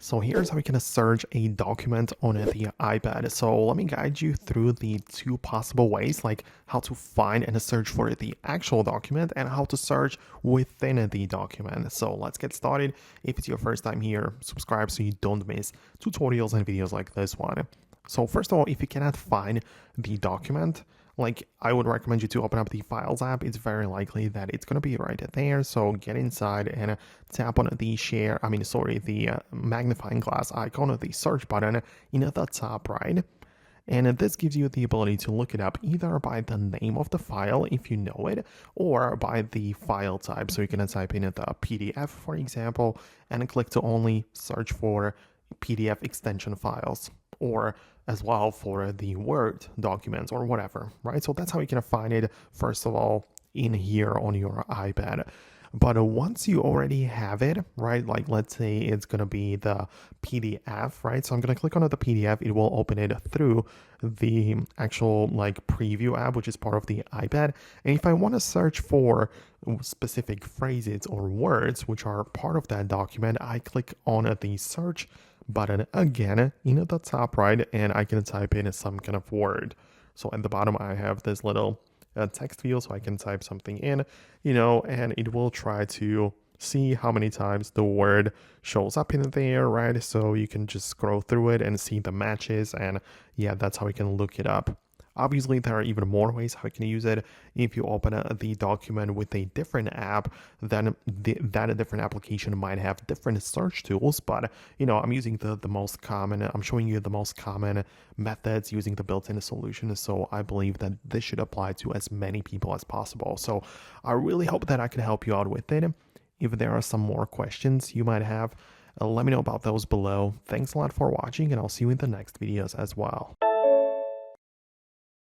So here's how we can search a document on the iPad. So let me guide you through the two possible ways, like how to find and search for the actual document and how to search within the document. So let's get started. If it's your first time here, subscribe so you don't miss tutorials and videos like this one. So first of all, if you cannot find the document, like I would recommend you to open up the Files app. It's very likely that it's going to be right there. So get inside and tap on the magnifying glass icon of the search button in the top right. And this gives you the ability to look it up either by the name of the file, if you know it, or by the file type. So you can type in the PDF, for example, and click to only search for PDF extension files, or as well for the Word documents or whatever, right? So that's how you can find it, first of all, in here on your iPad. But once you already have it, right, like let's say it's going to be the PDF, right? So I'm going to click on the PDF. It will open it through the actual like preview app, which is part of the iPad. And if I want to search for specific phrases or words, which are part of that document, I click on the search button again in the top right, and I can type in some kind of word. So at the bottom, I have this little text field, so I can type something in, and it will try to see how many times the word shows up in there, right? So you can just scroll through it and see the matches, and yeah, that's how we can look it up. Obviously, there are even more ways how you can use it. If you open the document with a different app, then that different application might have different search tools. But, I'm using the most common. I'm showing you the most common methods using the built-in solution. So I believe that this should apply to as many people as possible. So I really hope that I can help you out with it. If there are some more questions you might have, let me know about those below. Thanks a lot for watching, and I'll see you in the next videos as well.